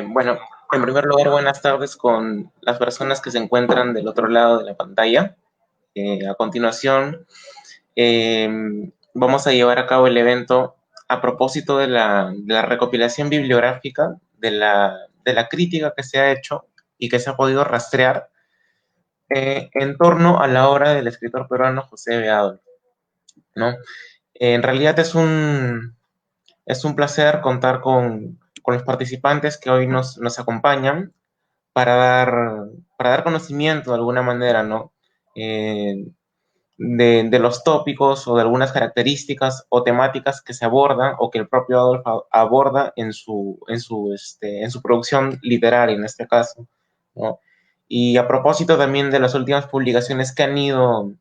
Bueno, en primer lugar, buenas tardes con las personas que se encuentran del otro lado de la pantalla. A continuación, eh, vamos a llevar a cabo el evento a propósito de la recopilación bibliográfica de la crítica que se ha hecho y que se ha podido rastrear en torno a la obra del escritor peruano José Beador, ¿no? En realidad es un placer contar con los participantes que hoy nos acompañan para dar, para dar conocimiento de alguna manera, ¿no? Eh, de los tópicos o de algunas características o temáticas que se abordan o que el propio Adolf aborda en su producción literaria, en este caso, ¿no? Y a propósito también de las últimas publicaciones que han ido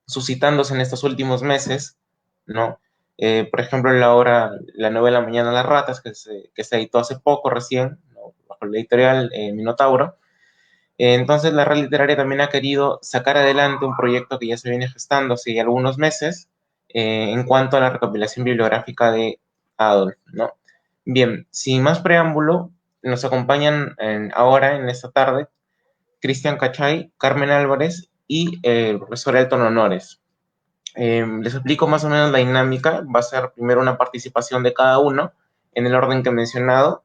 suscitándose en estos últimos meses, ¿no? Por ejemplo, la novela Mañana las ratas, que se editó hace poco recién, ¿no? Bajo la editorial Minotauro. Entonces, la red literaria también ha querido sacar adelante un proyecto que ya se viene gestando hace algunos meses en cuanto a la recopilación bibliográfica de Adolf, ¿no? Bien, sin más preámbulo, nos acompañan ahora, en esta tarde, Cristian Cachay, Carmen Álvarez y el profesor Elton Honores. Les explico más o menos la dinámica. Va a ser primero una participación de cada uno en el orden que he mencionado.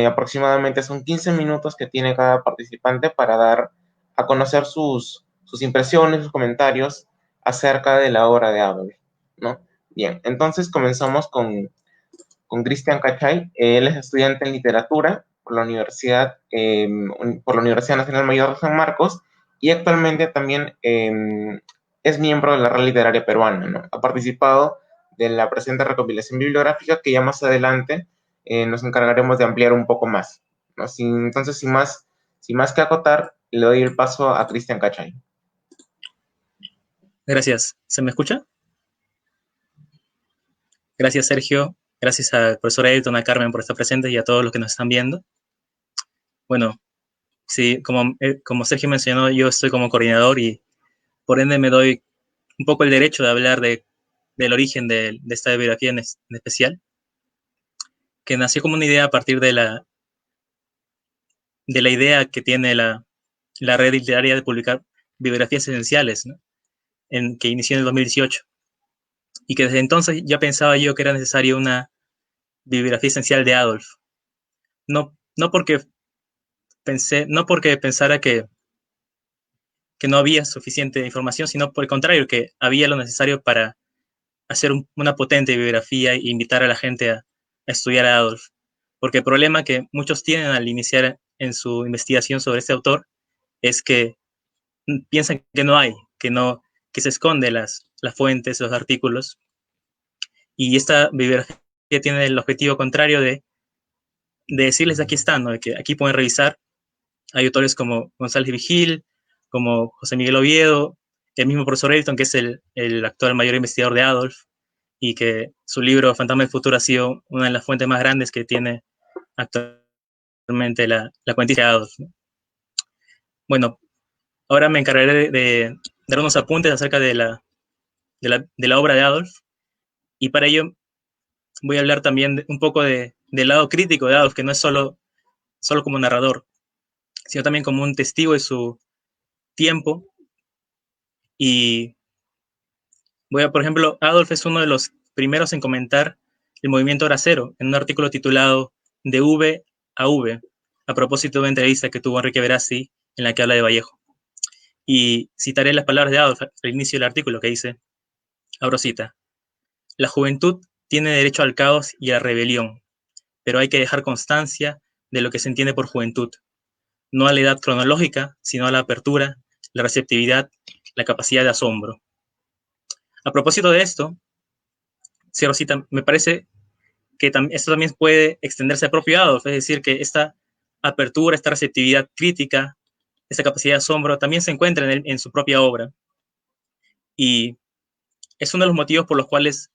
Aproximadamente son 15 minutos que tiene cada participante para dar a conocer sus impresiones, sus comentarios acerca de la obra de Adolf, ¿no? Bien, entonces comenzamos con Cristian Cachay. Él es estudiante en literatura por la Universidad Nacional Mayor de San Marcos y actualmente también es miembro de la Red Literaria Peruana, ¿no? Ha participado de la presente recopilación bibliográfica que ya más adelante nos encargaremos de ampliar un poco más, ¿no? Entonces, sin más que acotar, le doy el paso a Cristian Cachay. Gracias. ¿Se me escucha? Gracias, Sergio. Gracias al profesor Ayrton, a Carmen por estar presentes y a todos los que nos están viendo. Bueno, sí, como Sergio mencionó, yo estoy como coordinador y por ende me doy un poco el derecho de hablar del origen de esta bibliografía en especial, que nació como una idea a partir de la idea que tiene la red literaria de publicar bibliografías esenciales, ¿no? Que inició en el 2018 y que desde entonces ya pensaba yo que era necesario una bibliografía esencial de Adolf. No porque pensara que no había suficiente información, sino por el contrario, que había lo necesario para hacer una potente bibliografía e invitar a la gente a estudiar a Adolf. Porque el problema que muchos tienen al iniciar en su investigación sobre este autor es que piensan que no hay, que se esconde las fuentes, los artículos. Y esta bibliografía tiene el objetivo contrario de decirles aquí están, ¿no? De que aquí pueden revisar. Hay autores como González Vigil, como José Miguel Oviedo, el mismo profesor Elton, que es el actual mayor investigador de Adolf, y que su libro Fantasma del Futuro ha sido una de las fuentes más grandes que tiene actualmente la cuentista de Adolf, ¿no? Bueno, ahora me encargaré de dar unos apuntes acerca de la obra de Adolf, y para ello voy a hablar también un poco del lado crítico de Adolf, que no es solo como narrador, sino también como un testigo de su tiempo. Y por ejemplo, Adolf es uno de los primeros en comentar el movimiento hora cero en un artículo titulado De V a V, a propósito de una entrevista que tuvo Enrique Verassi en la que habla de Vallejo. Y citaré las palabras de Adolf al inicio del artículo que dice, abro cita, la juventud tiene derecho al caos y a la rebelión, pero hay que dejar constancia de lo que se entiende por juventud, no a la edad cronológica, sino a la apertura, la receptividad, la capacidad de asombro. A propósito de esto, cierro cita, me parece que esto también puede extenderse al propio Adolf, es decir, que esta apertura, esta receptividad crítica, esta capacidad de asombro también se encuentra en su propia obra. Y es uno de los motivos por los cuales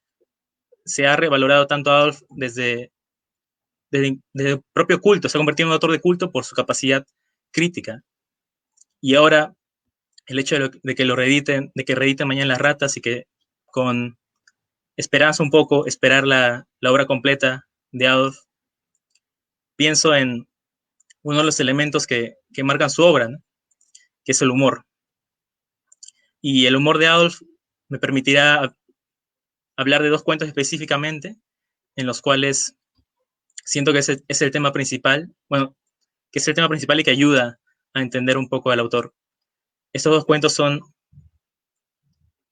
se ha revalorado tanto a Adolf desde el propio culto, se ha convertido en un autor de culto por su capacidad crítica. Y ahora el hecho de que lo reediten, de que reediten Mañana las ratas y que con esperanza un poco, esperar la obra completa de Adolf, pienso en uno de los elementos que marcan su obra, ¿no? Que es el humor. Y el humor de Adolf me permitirá hablar de dos cuentos específicamente, en los cuales siento que ese es el tema principal, bueno, que es el tema principal y que ayuda a entender un poco al autor. Estos dos cuentos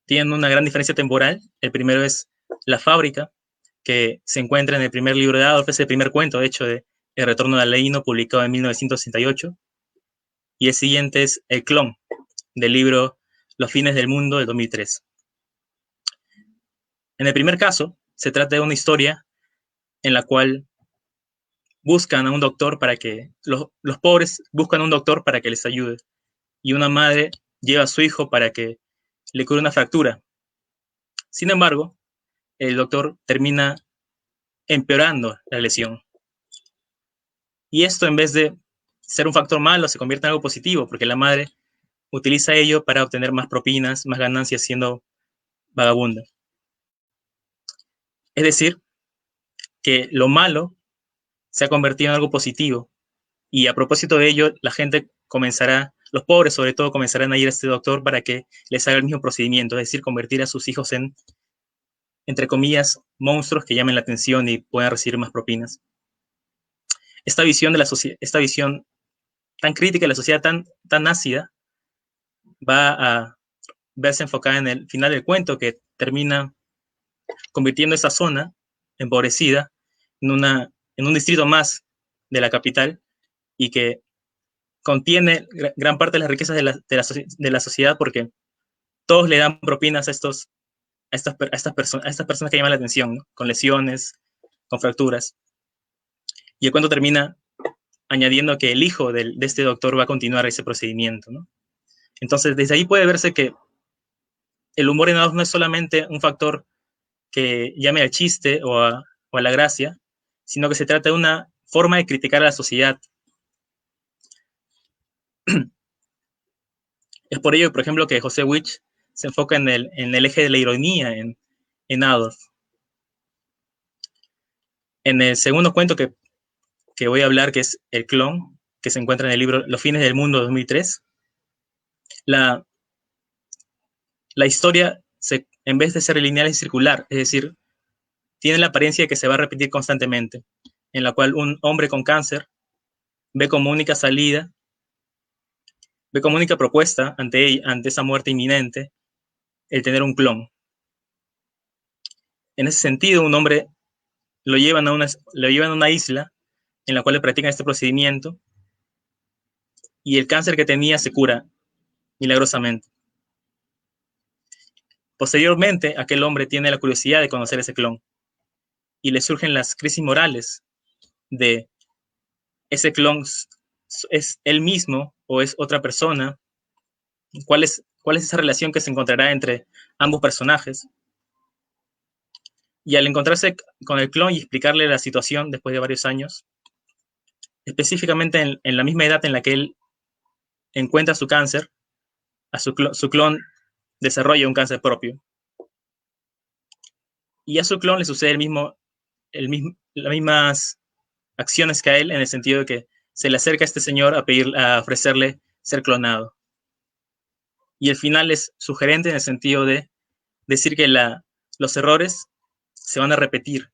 tienen una gran diferencia temporal. El primero es La fábrica, que se encuentra en el primer libro de Adolf, es el primer cuento, de hecho, de El retorno de Aleino, publicado en 1968. Y el siguiente es El clon, del libro Los fines del mundo, del 2003. En el primer caso, se trata de una historia en la cual buscan a un doctor para que, los pobres buscan a un doctor para que les ayude. Y una madre lleva a su hijo para que le cure una fractura. Sin embargo, el doctor termina empeorando la lesión. Y esto, en vez de ser un factor malo, se convierte en algo positivo, porque la madre utiliza ello para obtener más propinas, más ganancias siendo vagabunda. Es decir, que lo malo se ha convertido en algo positivo. Y a propósito de ello, la gente comenzará, los pobres sobre todo, comenzarán a ir a este doctor para que les haga el mismo procedimiento, es decir, convertir a sus hijos en, entre comillas, monstruos que llamen la atención y puedan recibir más propinas. Esta visión de la sociedad, esta visión tan crítica de la sociedad, tan ácida, va a verse enfocada en el final del cuento, que termina convirtiendo esa zona empobrecida en un distrito más de la capital y que contiene gran parte de las riquezas de la sociedad, porque todos le dan propinas a estas personas que llaman la atención, ¿no? Con lesiones, con fracturas. Y el cuento termina añadiendo que el hijo de este doctor va a continuar ese procedimiento, ¿no? Entonces, desde ahí puede verse que el humor en Adolf no es solamente un factor que llame al chiste o a la gracia, sino que se trata de una forma de criticar a la sociedad. Es por ello, por ejemplo, que José Witch se enfoca en el eje de la ironía en Adolf. En el segundo cuento que voy a hablar, que es El clon, que se encuentra en el libro Los fines del mundo, 2003, la historia, en vez de ser lineal, es circular, es decir, tiene la apariencia de que se va a repetir constantemente, en la cual un hombre con cáncer ve como única salida, ve como única propuesta ante esa muerte inminente, el tener un clon. En ese sentido, un hombre lo llevan a una isla en la cual le practican este procedimiento y el cáncer que tenía se cura milagrosamente. Posteriormente, aquel hombre tiene la curiosidad de conocer ese clon y le surgen las crisis morales de ese clon es él mismo o es otra persona, cuál es esa relación que se encontrará entre ambos personajes. Y al encontrarse con el clon y explicarle la situación después de varios años, específicamente en la misma edad en la que él encuentra su cáncer, su clon desarrolla un cáncer propio. Y a su clon le sucede las mismas acciones que a él, en el sentido de que se le acerca a este señor a ofrecerle ser clonado. Y el final es sugerente en el sentido de decir que los errores se van a repetir,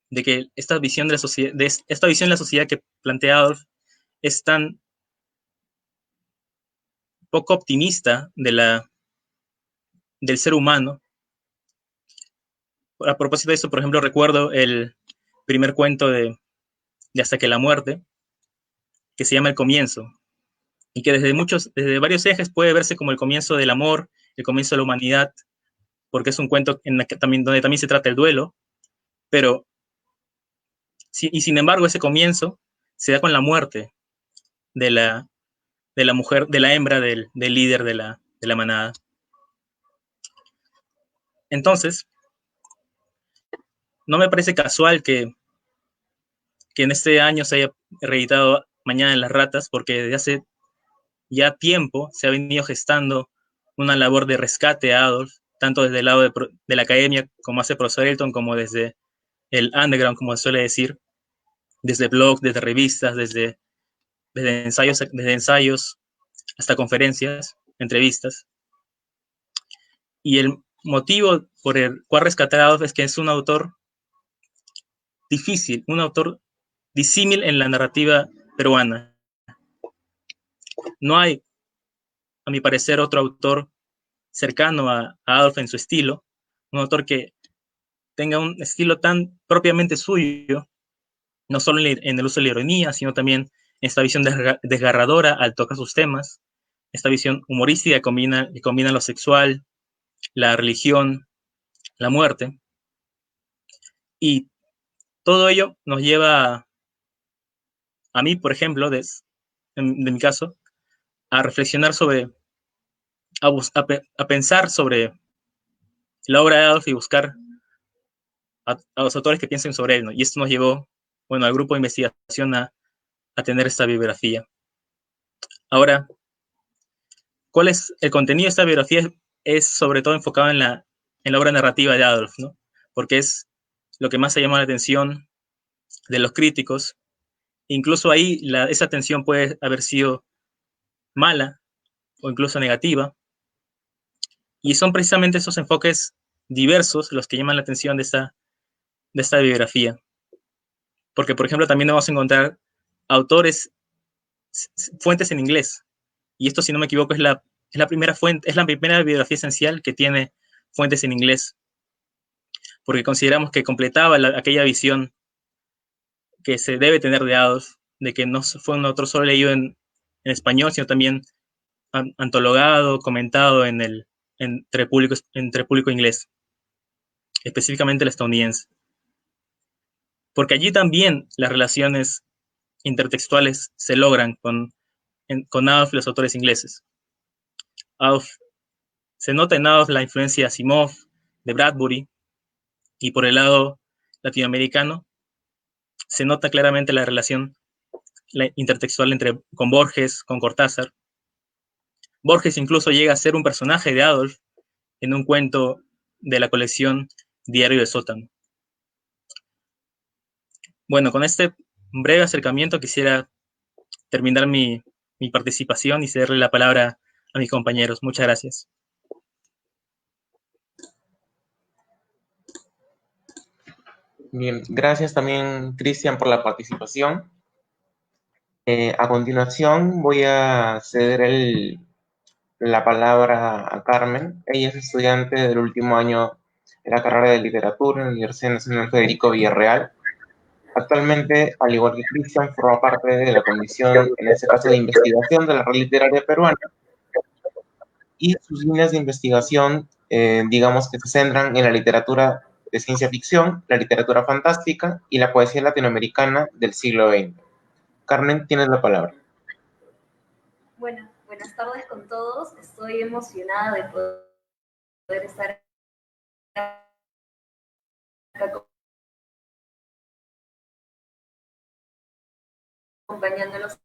de que esta visión de la sociedad que plantea Adolf es tan poco optimista del ser humano. A propósito de eso, por ejemplo, recuerdo el primer cuento de Hasta que la muerte, que se llama El comienzo, y que desde varios ejes puede verse como el comienzo del amor, el comienzo de la humanidad, porque es un cuento donde también se trata el duelo, pero, y sin embargo, ese comienzo se da con la muerte de la mujer, de la hembra del líder de la manada. Entonces, no me parece casual que en este año se haya reeditado Mañana en las ratas, porque desde hace ya tiempo se ha venido gestando una labor de rescate a Adolf, tanto desde el lado de la academia, como hace el profesor Elton, como desde el underground, como se suele decir, desde blogs, desde revistas, desde ensayos hasta conferencias, entrevistas. Y el motivo por el cual rescatar a Adolf es que es un autor difícil, un autor disímil en la narrativa peruana. No hay, a mi parecer, otro autor cercano a Adolf en su estilo, un autor que tenga un estilo tan propiamente suyo, no solo en el uso de la ironía, sino también en esta visión desgarradora al tocar sus temas, esta visión humorística que combina lo sexual, la religión, la muerte. Y todo ello nos lleva a mí, por ejemplo, de mi caso, a reflexionar sobre, a pensar sobre la obra de Adolf y buscar a los autores que piensen sobre él, ¿no? Y esto nos llevó, bueno, al grupo de investigación a tener esta bibliografía. Ahora, ¿cuál es el contenido de esta bibliografía? Es sobre todo enfocado en la obra narrativa de Adolf, ¿no? Porque es lo que más ha llamado la atención de los críticos. Incluso ahí esa atención puede haber sido mala o incluso negativa. Y son precisamente esos enfoques diversos los que llaman la atención de esta bibliografía. Porque, por ejemplo, también vamos a encontrar autores, fuentes en inglés. Y esto, si no me equivoco, es la primera fuente, es la primera bibliografía esencial que tiene fuentes en inglés. Porque consideramos que completaba aquella visión que se debe tener de Adolf, de que no fue un autor solo leído en español, sino también antologado, comentado entre público inglés, específicamente el estadounidense. Porque allí también las relaciones intertextuales se logran con Adolf y los autores ingleses. Se nota en Adolf la influencia de Asimov, de Bradbury, y por el lado latinoamericano se nota claramente la relación intertextual con Borges, con Cortázar. Borges incluso llega a ser un personaje de Adolf en un cuento de la colección Diario de Sótano. Bueno, con este breve acercamiento quisiera terminar mi participación y cederle la palabra a mis compañeros. Muchas gracias. Bien, gracias también, Cristian, por la participación. A continuación voy a ceder la palabra a Carmen. Ella es estudiante del último año de la carrera de literatura en la Universidad Nacional Federico Villarreal. Actualmente, al igual que Cristian, forma parte de la comisión, en este caso de investigación de la red literaria peruana, y sus líneas de investigación, digamos que se centran en la literatura de ciencia ficción, la literatura fantástica y la poesía latinoamericana del siglo XX. Carmen, tienes la palabra. Bueno, buenas tardes con todos. Estoy emocionada de poder estar acá acompañándolos.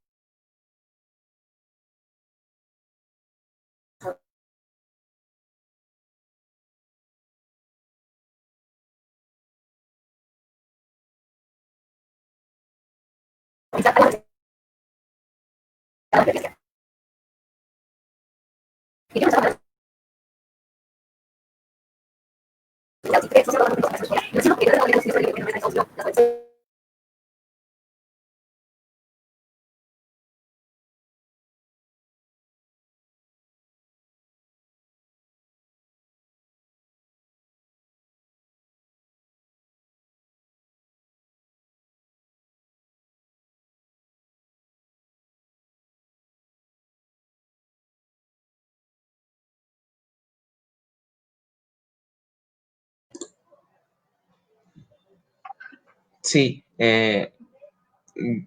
Sí,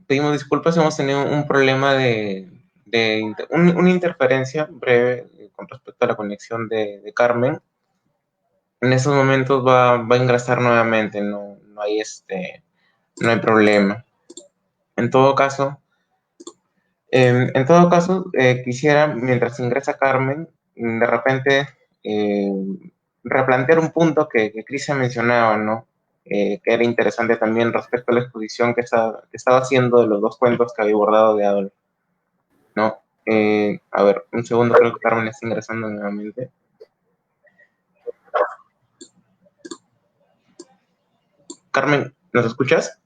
pedimos disculpas, hemos tenido un problema una interferencia breve con respecto a la conexión de Carmen. En estos momentos va a ingresar nuevamente, no hay problema. En todo caso, quisiera, mientras ingresa Carmen, de repente replantear un punto que Cristian mencionaba, ¿no? que era interesante también respecto a la exposición que estaba haciendo de los dos cuentos que había abordado de Adolf, ¿no? A ver, un segundo, creo que Carmen está ingresando nuevamente. Carmen, ¿nos escuchas?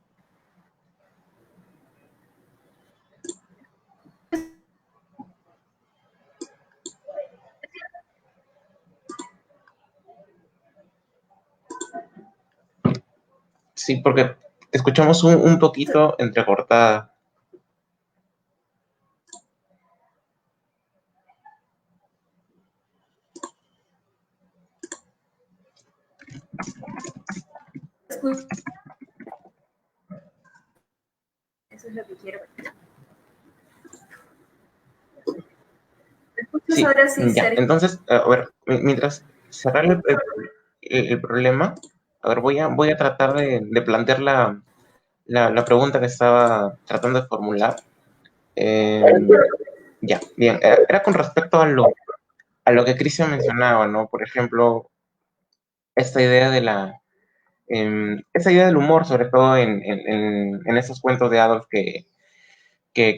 Sí, porque te escuchamos un poquito entrecortada. Eso es lo que quiero. Sí, Ahora sí, ya. Sergio. Entonces, a ver, mientras cerrar el problema, a ver, voy a tratar de plantear la pregunta que estaba tratando de formular. Ya, bien. Era con respecto a lo que Cristian mencionaba, ¿no? Por ejemplo, esta idea de esa idea del humor, sobre todo en esos cuentos de Adolf que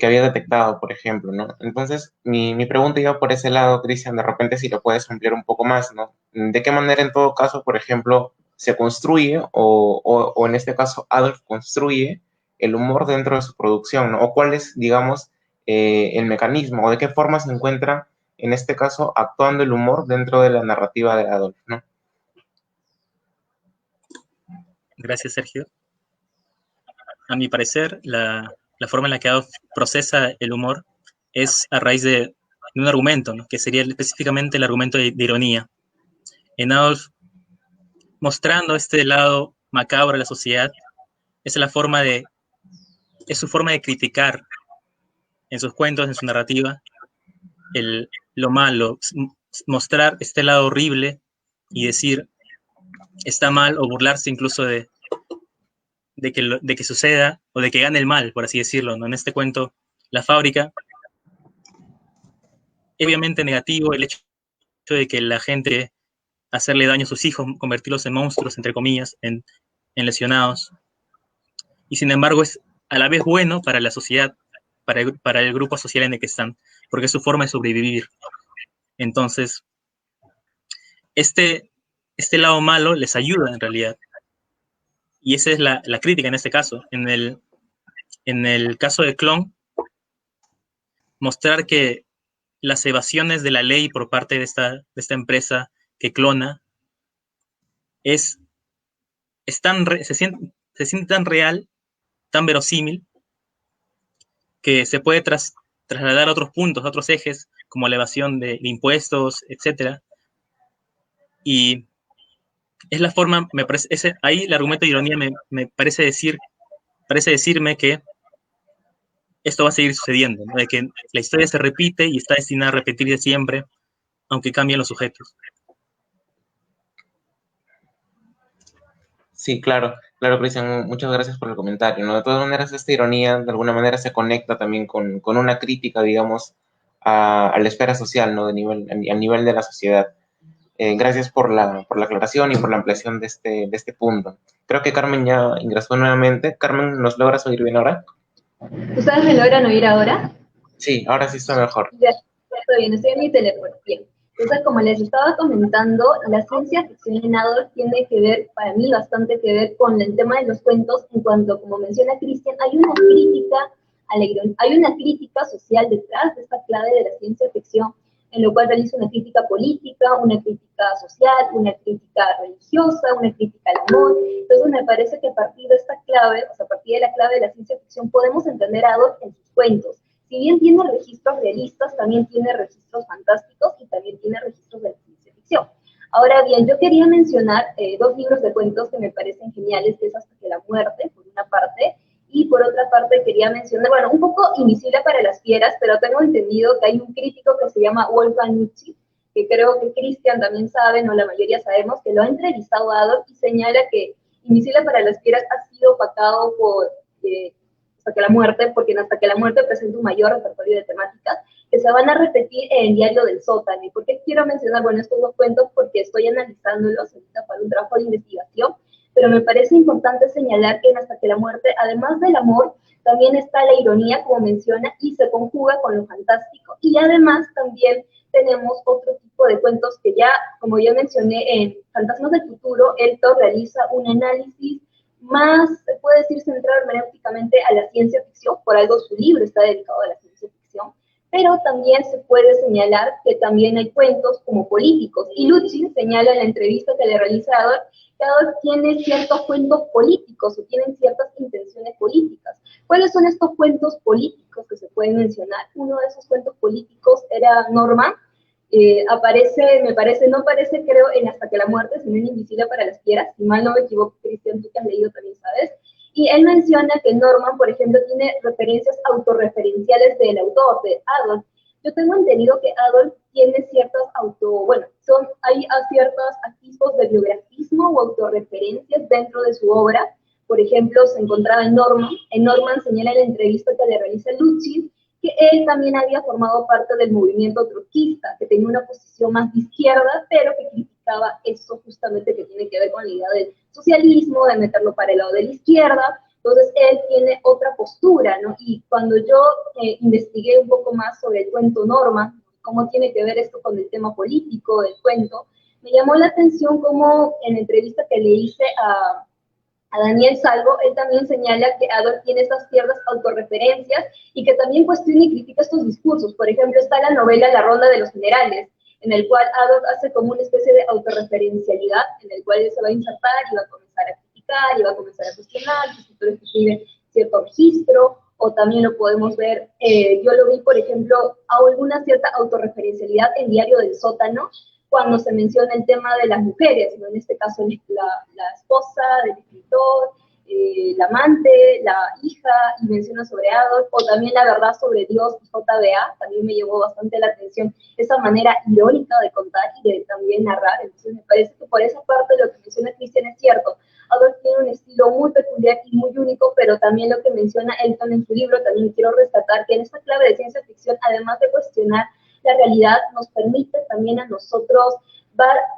había detectado, por ejemplo, ¿no? Entonces, mi pregunta iba por ese lado, Cristian, de repente si lo puedes ampliar un poco más, ¿no? ¿De qué manera, en todo caso, por ejemplo, se construye, o en este caso, Adolf construye el humor dentro de su producción, ¿no? O cuál es, digamos, el mecanismo, o de qué forma se encuentra, en este caso, actuando el humor dentro de la narrativa de Adolf, ¿no? Gracias, Sergio. A mi parecer, la forma en la que Adolf procesa el humor es a raíz de un argumento, ¿no? Que sería específicamente el argumento de ironía. En Adolf, mostrando este lado macabro de la sociedad, es su forma de criticar en sus cuentos, en su narrativa, lo malo, mostrar este lado horrible y decir está mal o burlarse incluso de que suceda o de que gane el mal, por así decirlo, ¿no? En este cuento, la fábrica, obviamente negativo el hecho de que la gente hacerle daño a sus hijos, convertirlos en monstruos, entre comillas, en lesionados. Y sin embargo es a la vez bueno para la sociedad, para el grupo social en el que están, porque es su forma de sobrevivir. Entonces, este, este lado malo les ayuda en realidad. Y esa es la crítica en este caso. En el caso de Clon, mostrar que las evasiones de la ley por parte de esta empresa que clona se siente tan real, tan verosímil, que se puede trasladar a otros puntos, a otros ejes, como la evasión de impuestos, etc. Y es la forma, me parece, ahí el argumento de ironía me parece decirme que esto va a seguir sucediendo, ¿no? De que la historia se repite y está destinada a repetirse siempre, aunque cambien los sujetos. Sí, claro, claro, Cristian, muchas gracias por el comentario, ¿no? De todas maneras, esta ironía de alguna manera se conecta también con una crítica, digamos, a la esfera social, ¿no? A nivel de la sociedad. Gracias por la aclaración y por la ampliación de este punto. Creo que Carmen ya ingresó nuevamente. Carmen, ¿nos logras oír bien ahora? ¿Ustedes me logran oír ahora? Sí, ahora sí está mejor. Ya, está bien, estoy en mi teléfono. Bien. Entonces, como les estaba comentando, la ciencia ficción en Adolf tiene que ver, para mí, bastante que ver con el tema de los cuentos, en cuanto, como menciona Cristian, hay una crítica social detrás de esta clave de la ciencia ficción, en lo cual realiza una crítica política, una crítica social, una crítica religiosa, una crítica al amor. Entonces, me parece que a partir de esta clave, o sea, a partir de la clave de la ciencia ficción, podemos entender a Adolf en sus cuentos. Si bien tiene registros realistas, también tiene registros fantásticos y también tiene registros de la ciencia ficción. Ahora bien, yo quería mencionar dos libros de cuentos que me parecen geniales, que es Hasta que la muerte, por una parte, y por otra parte quería mencionar, bueno, un poco Invisible para las fieras, pero tengo entendido que hay un crítico que se llama Wolfgang Nietzsche, que creo que Cristian también sabe, no la mayoría sabemos, que lo ha entrevistado a Adolf y señala que Invisible para las fieras ha sido opacado por Hasta que la muerte, porque en Hasta que la muerte presenta un mayor repertorio de temáticas que se van a repetir en Diario del Sótano. ¿Y por qué quiero mencionar, bueno, estos dos cuentos? Porque estoy analizándolos ahorita para un trabajo de investigación, pero me parece importante señalar que en Hasta que la muerte, además del amor, también está la ironía, como menciona, y se conjuga con lo fantástico, y además también tenemos otro tipo de cuentos que ya, como ya mencioné, en Fantasmas del Futuro, Elton realiza un análisis más, se puede decir, centrado hermenéuticamente a la ciencia ficción, por algo su libro está dedicado a la ciencia ficción, pero también se puede señalar que también hay cuentos como políticos, y Lucci señala en la entrevista que le realiza a Adolf, que Adolf tiene ciertos cuentos políticos o tienen ciertas intenciones políticas. ¿Cuáles son estos cuentos políticos que se pueden mencionar? Uno de esos cuentos políticos era Norma, aparece, me parece, no aparece creo en Hasta que la muerte, sino en Invisible para las fieras, si mal no me equivoco, Cristian, tú que has leído también sabes, y él menciona que Norman, por ejemplo, tiene referencias autorreferenciales del autor, de Adolf. Yo tengo entendido que Adolf tiene ciertas hay ciertos atisbos de biografismo o autorreferencias dentro de su obra. Por ejemplo, se encontraba en Norman señala en la entrevista que le realiza Lucci, que él también había formado parte del movimiento trotskista, que tenía una posición más de izquierda, pero que criticaba eso justamente que tiene que ver con la idea del socialismo, de meterlo para el lado de la izquierda. Entonces él tiene otra postura, ¿no? Y cuando yo investigué un poco más sobre el cuento Norma, cómo tiene que ver esto con el tema político del cuento, me llamó la atención cómo en la entrevista que le hice a Daniel Salvo, él también señala que Adolf tiene estas ciertas autorreferencias y que también cuestiona y critica estos discursos. Por ejemplo, está la novela La Ronda de los Generales, en el cual Adolf hace como una especie de autorreferencialidad, en el cual él se va a insertar y va a comenzar a criticar y va a comenzar a cuestionar los escritores que escriben cierto registro, o también lo podemos ver, yo lo vi, por ejemplo, a alguna cierta autorreferencialidad en Diario del Sótano, cuando se menciona el tema de las mujeres, ¿no? En este caso la esposa del escritor, la amante, la hija, y menciona sobre Adolf, o también La verdad sobre Dios y JBA, también me llamó bastante la atención esa manera irónica de contar y de también narrar. Entonces me parece que por esa parte lo que menciona Cristian es cierto. Adolf tiene un estilo muy peculiar y muy único, pero también lo que menciona Elton en su libro, también quiero rescatar que en esta clave de ciencia ficción, además de cuestionar la realidad, nos permite también a nosotros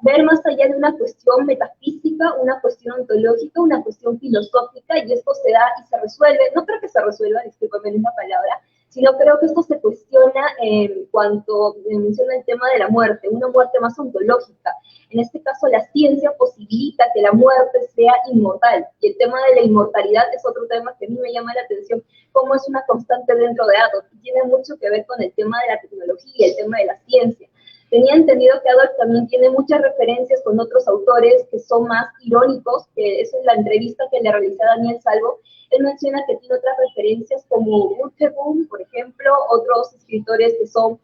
ver más allá de una cuestión metafísica, una cuestión ontológica, una cuestión filosófica, y esto se da y se resuelve, no creo que se resuelva, discúlpame en la palabra, sino creo que esto se cuestiona en cuanto menciona el tema de la muerte, una muerte más ontológica. En este caso, la ciencia posibilita que la muerte sea inmortal, y el tema de la inmortalidad es otro tema que a mí me llama la atención, cómo es una constante dentro de Adolf, y tiene mucho que ver con el tema de la tecnología, el tema de la ciencia. Tenía entendido que Adolf también tiene muchas referencias con otros autores que son más irónicos, que es en la entrevista que le realicé a Daniel Salvo. Él menciona que tiene otras referencias como Burkebom, por ejemplo, otros escritores que son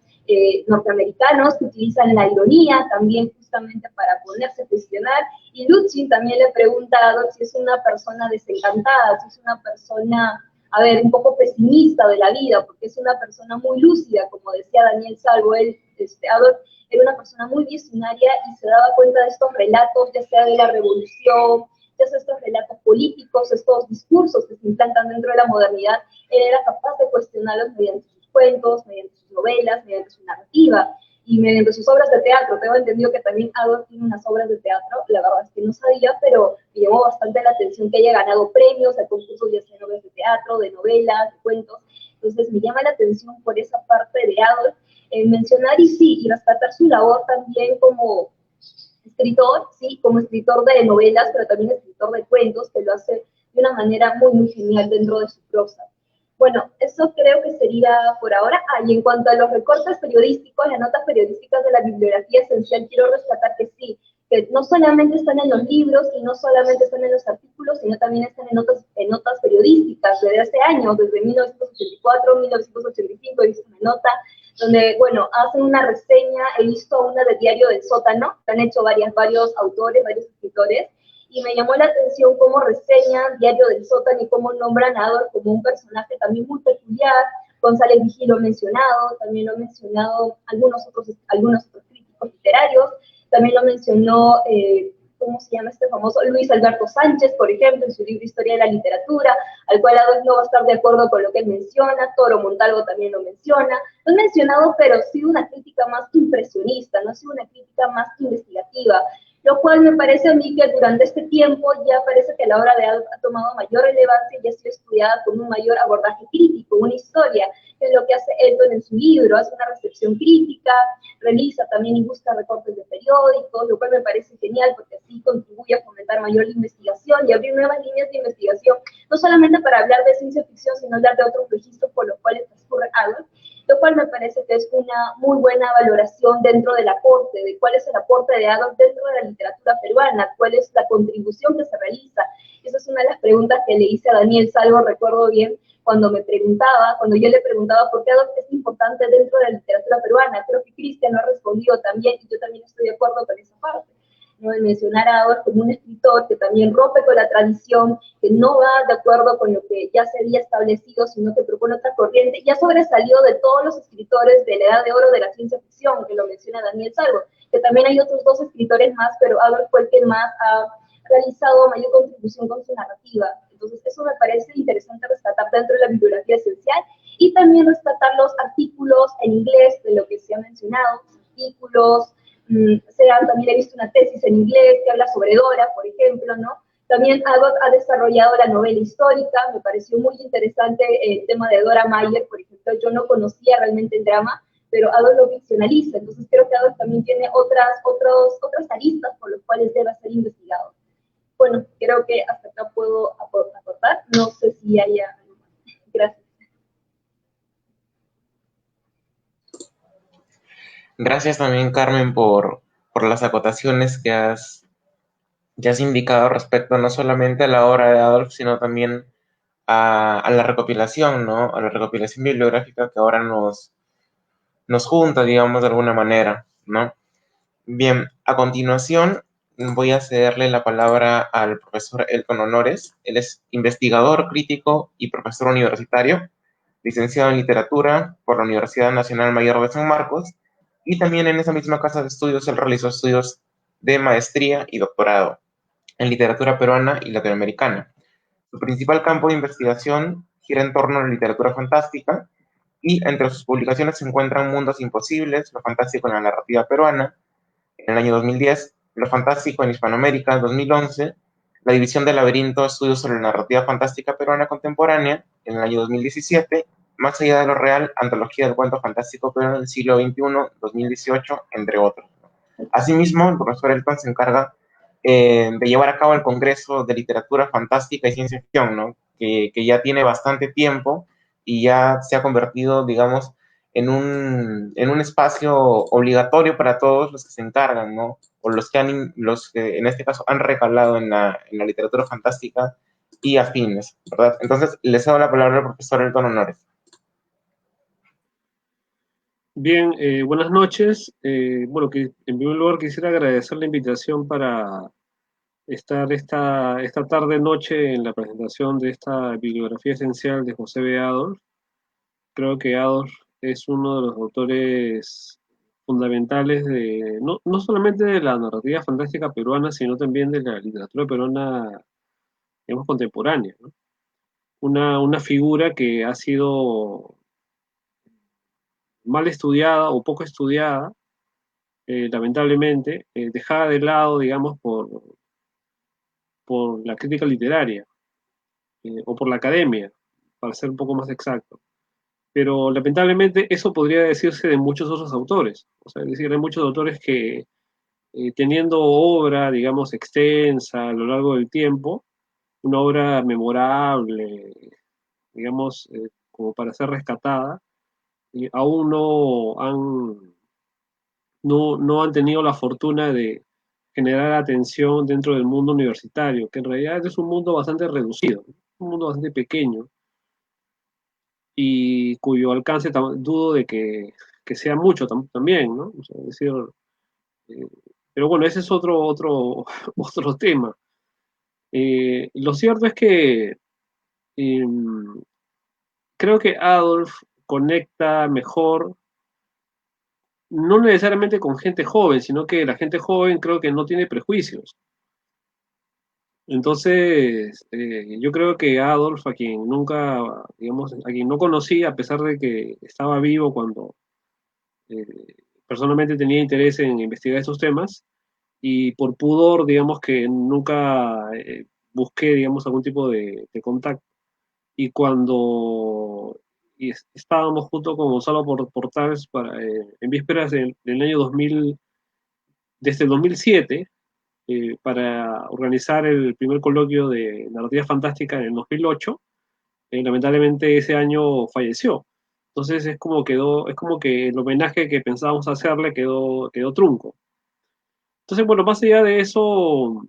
norteamericanos, que utilizan la ironía también justamente para ponerse a cuestionar. Y Lucci también le pregunta a Adolf si es una persona desencantada, si es una persona, a ver, un poco pesimista de la vida, porque es una persona muy lúcida, como decía Daniel Salvo, Adolf era una persona muy visionaria y se daba cuenta de estos relatos, ya sea de la revolución, ya sea estos relatos políticos, estos discursos que se implantan dentro de la modernidad. Él era capaz de cuestionarlos mediante sus cuentos, mediante sus novelas, mediante su narrativa y mediante sus obras de teatro. Tengo entendido que también Adolf tiene unas obras de teatro, la verdad es que no sabía, pero me llamó bastante la atención que haya ganado premios a concursos ya sea de obras de teatro, de novelas, de cuentos. Entonces me llama la atención por esa parte de Adolf, mencionar y rescatar su labor también como escritor, sí, como escritor de novelas, pero también escritor de cuentos, que lo hace de una manera muy, muy genial dentro de su prosa. Bueno, eso creo que sería por ahora. Y en cuanto a los recortes periodísticos, las notas periodísticas de la bibliografía esencial, quiero rescatar que sí, que no solamente están en los libros y no solamente están en los artículos, sino también están en notas periodísticas desde hace años, desde 1984, 1985, he visto una nota donde, bueno, hacen una reseña, he visto una de Diario del Sótano, que han hecho varios autores, varios escritores, y me llamó la atención cómo reseñan Diario del Sótano y cómo nombran a Adolf como un personaje también muy peculiar. González Vigil lo ha mencionado, también lo han mencionado algunos otros críticos literarios, también lo mencionó, ¿cómo se llama este famoso? Luis Alberto Sánchez, por ejemplo, en su libro Historia de la Literatura, al cual Adolf no va a estar de acuerdo con lo que él menciona. Toro Montalvo también lo menciona. Lo han mencionado, pero ha sido una crítica más impresionista, no ha sido una crítica más investigativa. lo cual me parece a mí que durante este tiempo ya parece que la obra de Adolf ha tomado mayor relevancia y ha sido estudiada con un mayor abordaje crítico, una historia, que es lo que hace Elton en su libro, hace una recepción crítica, revisa también y busca recortes de periódicos, lo cual me parece genial porque así contribuye a fomentar mayor investigación y abrir nuevas líneas de investigación, no solamente para hablar de ciencia ficción, sino hablar de otros registros por los cuales transcurre Adolf, lo cual me parece que es una muy buena valoración dentro del aporte, de cuál es el aporte de Adolf dentro de la literatura peruana, cuál es la contribución que se realiza. Esa es una de las preguntas que le hice a Daniel Salvo, recuerdo bien, cuando yo le preguntaba por qué Adolf es importante dentro de la literatura peruana. Creo que Cristian lo ha respondido también, y yo también estoy de acuerdo con esa parte, ¿no? De mencionar a Adolf como un escritor que también rompe con la tradición, que no va de acuerdo con lo que ya se había establecido, sino que propone otra corriente, y ha sobresalido de todos los escritores de la edad de oro de la ciencia ficción, que lo menciona Daniel Salvo, que también hay otros dos escritores más, pero Adolf fue el que más ha realizado mayor contribución con su narrativa. Entonces, eso me parece interesante rescatar dentro de la bibliografía esencial, y también rescatar los artículos en inglés de lo que se ha mencionado, artículos, también he visto una tesis en inglés que habla sobre Dora, por ejemplo, ¿no? También Adolf ha desarrollado la novela histórica, me pareció muy interesante el tema de Dora Mayer, por ejemplo, yo no conocía realmente el drama, pero Adolf lo ficcionaliza, entonces creo que Adolf también tiene otras aristas por las cuales debe ser investigado. Bueno, creo que hasta acá puedo aportar, no sé si haya algo más. Gracias. Gracias también, Carmen, por las acotaciones que has indicado respecto no solamente a la obra de Adolf, sino también a la recopilación, ¿no? A la recopilación bibliográfica que ahora nos junta, digamos, de alguna manera, ¿no? Bien, a continuación voy a cederle la palabra al profesor Elton Honores. Él es investigador, crítico y profesor universitario, licenciado en literatura por la Universidad Nacional Mayor de San Marcos, y también en esa misma casa de estudios él realizó estudios de maestría y doctorado en literatura peruana y latinoamericana. Su principal campo de investigación gira en torno a la literatura fantástica, y entre sus publicaciones se encuentran Mundos Imposibles, lo fantástico en la narrativa peruana, en el año 2010, lo fantástico en Hispanoamérica, 2011, la división del laberinto, estudios sobre la narrativa fantástica peruana contemporánea, en el año 2017, Más allá de lo real, antología del cuento fantástico peruano del siglo XXI, 2018, entre otros. Asimismo, el profesor Elton se encarga de llevar a cabo el Congreso de Literatura Fantástica y Ciencia Ficción, ¿no? que ya tiene bastante tiempo y ya se ha convertido, digamos, en un espacio obligatorio para todos los que se encargan, ¿no? O los que en este caso han recalado en la literatura fantástica y afines, ¿verdad? Entonces, les cedo la palabra al profesor Elton Honores. Bien, buenas noches. Bueno, que en primer lugar quisiera agradecer la invitación para estar esta tarde-noche en la presentación de esta bibliografía esencial de José B. Adolf. Creo que Adolf es uno de los autores fundamentales no solamente de la narrativa fantástica peruana, sino también de la literatura peruana, digamos, contemporánea, ¿no? Una figura que ha sido mal estudiada o poco estudiada, lamentablemente, dejada de lado, digamos, por la crítica literaria, o por la academia, para ser un poco más exacto. Pero lamentablemente eso podría decirse de muchos otros autores. O sea, es decir, hay muchos autores que, teniendo obra, digamos, extensa a lo largo del tiempo, una obra memorable, digamos, como para ser rescatada, y aún no han tenido la fortuna de generar atención dentro del mundo universitario, que en realidad es un mundo bastante reducido, un mundo bastante pequeño, y cuyo alcance dudo de que sea mucho también, ¿no? O sea, es decir, eh, pero bueno, ese es otro tema. Lo cierto es que creo que Adolf conecta mejor, no necesariamente con gente joven, sino que la gente joven creo que no tiene prejuicios. Entonces, yo creo que Adolf, a quien nunca, digamos, a quien no conocí, a pesar de que estaba vivo cuando personalmente tenía interés en investigar estos temas, y por pudor, digamos que nunca busqué, digamos, algún tipo de contacto. Y cuando estábamos junto con Gonzalo Portales en vísperas del año 2000, desde el 2007, para organizar el primer coloquio de narrativa fantástica en el 2008, lamentablemente ese año falleció. Entonces es como que el homenaje que pensábamos hacerle quedó trunco. Entonces, bueno, más allá de eso,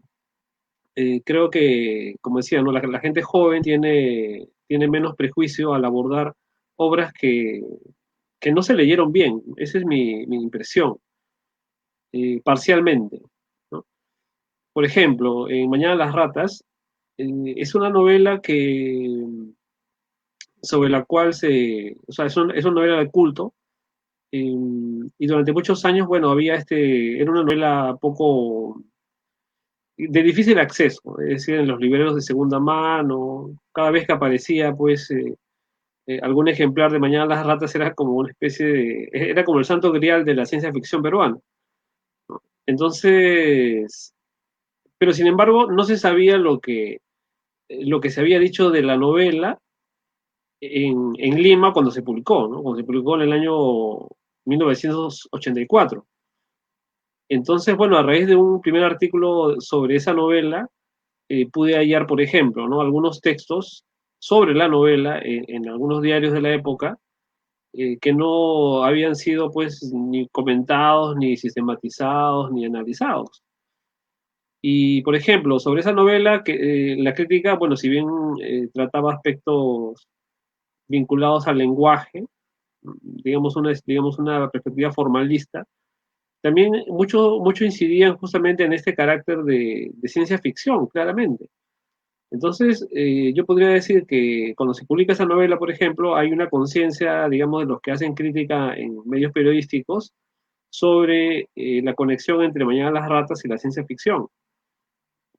creo que, como decía, ¿no? La gente joven tiene menos prejuicio al abordar obras que no se leyeron bien. Esa es mi impresión, parcialmente, ¿no? Por ejemplo, en Mañana las ratas, es una novela sobre la cual o sea, es una novela de culto, y durante muchos años, bueno, era una novela poco de difícil acceso, es decir, en los libreros de segunda mano, cada vez que aparecía, pues, algún ejemplar de Mañana las ratas era como una especie era como el santo grial de la ciencia ficción peruana. Entonces, pero sin embargo, no se sabía lo que se había dicho de la novela en Lima cuando se publicó, ¿no? Cuando se publicó en el año 1984. Entonces, bueno, a raíz de un primer artículo sobre esa novela, pude hallar, por ejemplo, ¿no? Algunos textos sobre la novela en algunos diarios de la época, que no habían sido, pues, ni comentados, ni sistematizados, ni analizados. Y, por ejemplo, sobre esa novela, la crítica, bueno, si bien trataba aspectos vinculados al lenguaje, digamos una perspectiva formalista, también mucho incidían justamente en este carácter de ciencia ficción, claramente. Entonces, yo podría decir que cuando se publica esa novela, por ejemplo, hay una conciencia, digamos, de los que hacen crítica en medios periodísticos sobre la conexión entre Mañana las ratas y la ciencia ficción.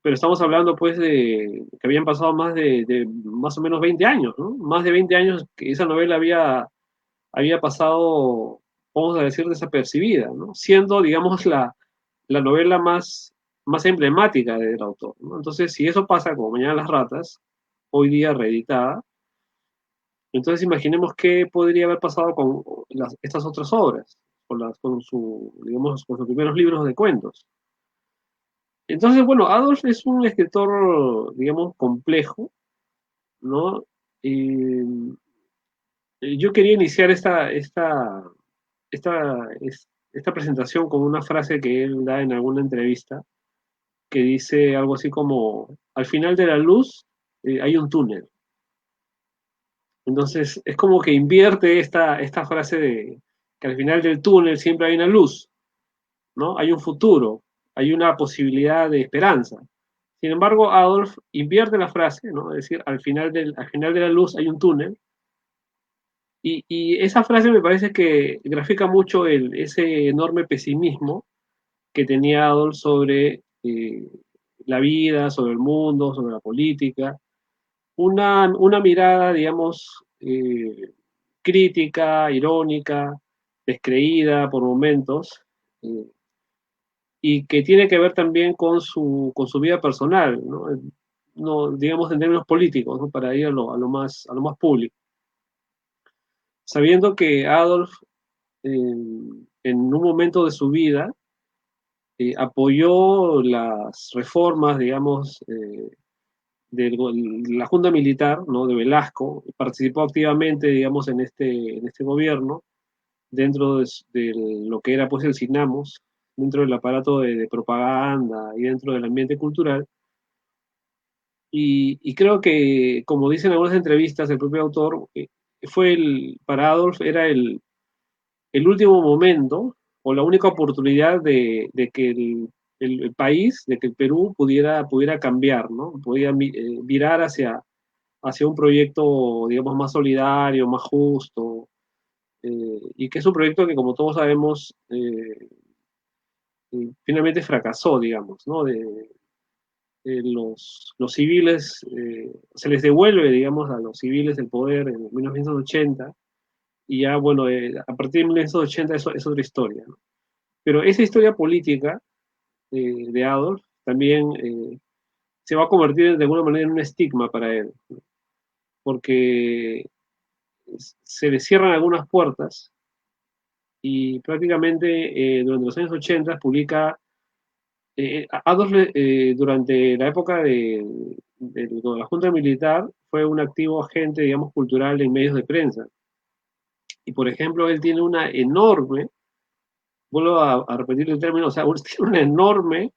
Pero estamos hablando, pues, de que habían pasado de más o menos 20 años, ¿no? Más de 20 años que esa novela había pasado, vamos a decir, desapercibida, ¿no? Siendo, digamos, la novela más emblemática del autor, ¿no? Entonces, si eso pasa con Mañana las ratas, hoy día reeditada, entonces imaginemos qué podría haber pasado con estas otras obras, digamos, con sus primeros libros de cuentos. Entonces, bueno, Adolf es un escritor, digamos, complejo, ¿no? Y yo quería iniciar esta, esta presentación con una frase que él da en alguna entrevista, que dice algo así como, al final de la luz hay un túnel. Entonces, es como que invierte esta frase de que al final del túnel siempre hay una luz, ¿no? Hay un futuro, hay una posibilidad de esperanza. Sin embargo, Adolf invierte la frase, ¿no? Es decir, al final de la luz hay un túnel. Y esa frase me parece que grafica mucho ese enorme pesimismo que tenía Adolf sobre la vida, sobre el mundo, sobre la política. Una mirada, digamos, crítica, irónica, descreída por momentos, eh, y que tiene que ver también con su vida personal, ¿no? No, digamos en términos políticos, ¿no? Para ir a lo más público. Sabiendo que Adolf, en un momento de su vida, apoyó las reformas, digamos, de la Junta Militar, ¿no? De Velasco, participó activamente, digamos, en este gobierno, dentro de lo que era, pues, el CINAMOS, dentro del aparato de propaganda y dentro del ambiente cultural. Y creo que, como dicen algunas entrevistas, el propio autor, para Adolf era el último momento o la única oportunidad de que el país, de que el Perú pudiera cambiar, ¿no? Podía virar hacia un proyecto, digamos, más solidario, más justo, y que es un proyecto que, como todos sabemos, finalmente fracasó, digamos, ¿no? Los civiles, se les devuelve, digamos, a los civiles el poder en 1980, y ya, bueno, a partir de 1980 eso es otra historia, ¿no? Pero esa historia política de Adolf también se va a convertir de alguna manera en un estigma para él, ¿no? Porque se le cierran algunas puertas y prácticamente durante los años 80 publica, Adolf durante la época de la Junta Militar fue un activo agente, digamos, cultural en medios de prensa. Y por ejemplo, él tiene una enorme, vuelvo a repetir el término, o sea, tiene una enorme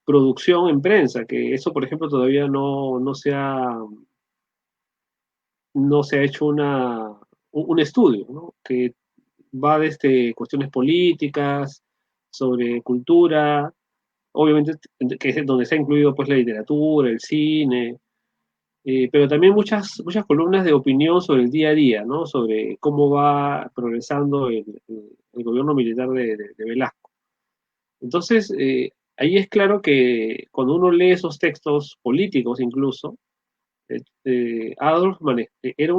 producción en prensa, que eso, por ejemplo, todavía no se ha hecho un estudio, ¿no? Que va desde cuestiones políticas, sobre cultura, obviamente que es donde se ha incluido pues la literatura, el cine, pero también muchas columnas de opinión sobre el día a día, ¿no? Sobre cómo va progresando el gobierno militar de Velasco. Entonces, ahí es claro que cuando uno lee esos textos políticos incluso, Adolf era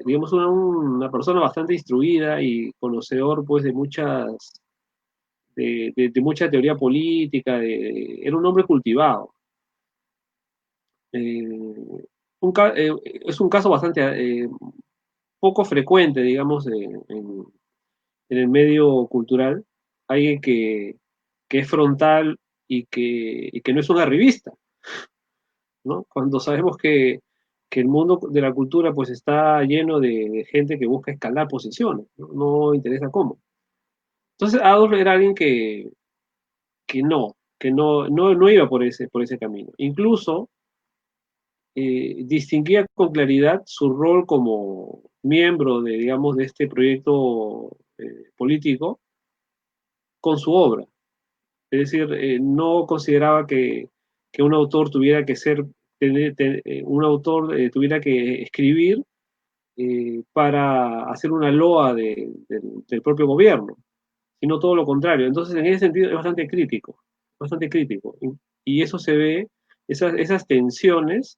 digamos, una persona bastante instruida y conocedor pues de mucha teoría política, era un hombre cultivado. Eh, es un caso bastante poco frecuente, digamos, en el medio cultural, alguien que es frontal y que no es un arribista, ¿no? Cuando sabemos que el mundo de la cultura pues está lleno de gente que busca escalar posiciones, ¿no? No interesa cómo. Entonces Adolf era alguien que no iba por ese camino. Incluso distinguía con claridad su rol como miembro de, digamos, de este proyecto político con su obra. Es decir, no consideraba que un autor tuviera que un autor tuviera que escribir para hacer una loa del propio gobierno, sino todo lo contrario. Entonces, en ese sentido, es bastante crítico, bastante crítico. Y eso se ve, esas tensiones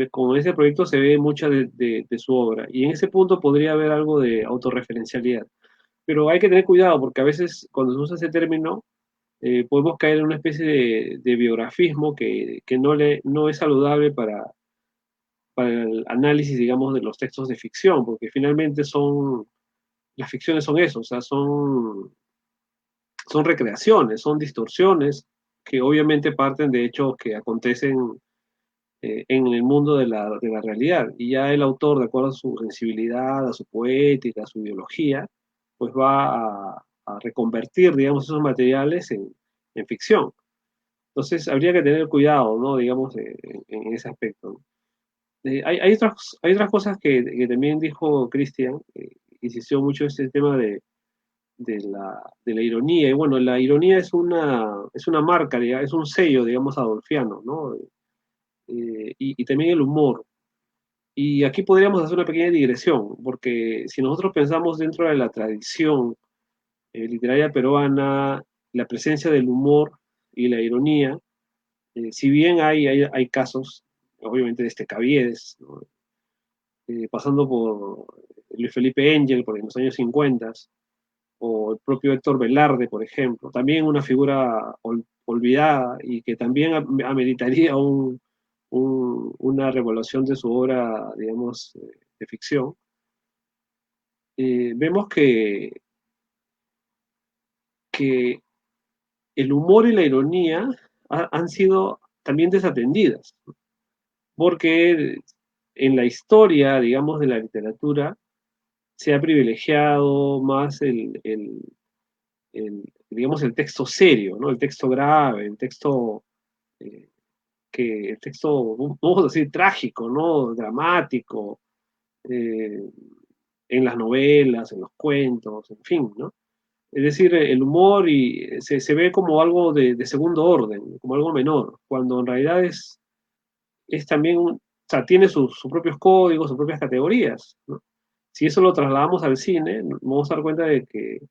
con ese proyecto se ve mucha de su obra. Y en ese punto podría haber algo de autorreferencialidad. Pero hay que tener cuidado porque a veces cuando se usa ese término, podemos caer en una especie de biografismo que no es saludable para el análisis, digamos, de los textos de ficción, porque finalmente las ficciones son eso, o sea, son recreaciones, son distorsiones que obviamente parten de hechos que acontecen en el mundo de la realidad. Y ya el autor, de acuerdo a su sensibilidad, a su poética, a su ideología, pues va a reconvertir, digamos, esos materiales en ficción. Entonces, habría que tener cuidado, ¿no? Digamos, en ese aspecto, ¿no? Hay otras cosas que también dijo Cristian, insistió mucho en este tema de la ironía. Y bueno, la ironía es una marca, es un sello, digamos, adolfiano, ¿no? Y también el humor. Y aquí podríamos hacer una pequeña digresión, porque si nosotros pensamos dentro de la tradición literaria peruana, la presencia del humor y la ironía, si bien hay casos, obviamente, de Caviedes, ¿no? Pasando por Luis Felipe Engel, por en los años 50, o el propio Héctor Velarde, por ejemplo, también una figura olvidada y que también ameritaría una revelación de su obra, digamos, de ficción. Vemos que el humor y la ironía han sido también desatendidas, porque en la historia, digamos, de la literatura, se ha privilegiado más digamos, el texto serio, ¿no? El texto grave, eh, el texto, vamos a decir, trágico, ¿no? Dramático, eh, en las novelas, en los cuentos, en fin, ¿no? Es decir, el humor se ve como algo de segundo orden, como algo menor, cuando en realidad es también, o sea, tiene sus propios códigos, sus propias categorías, ¿no? Si eso lo trasladamos al cine, nos vamos a dar cuenta de que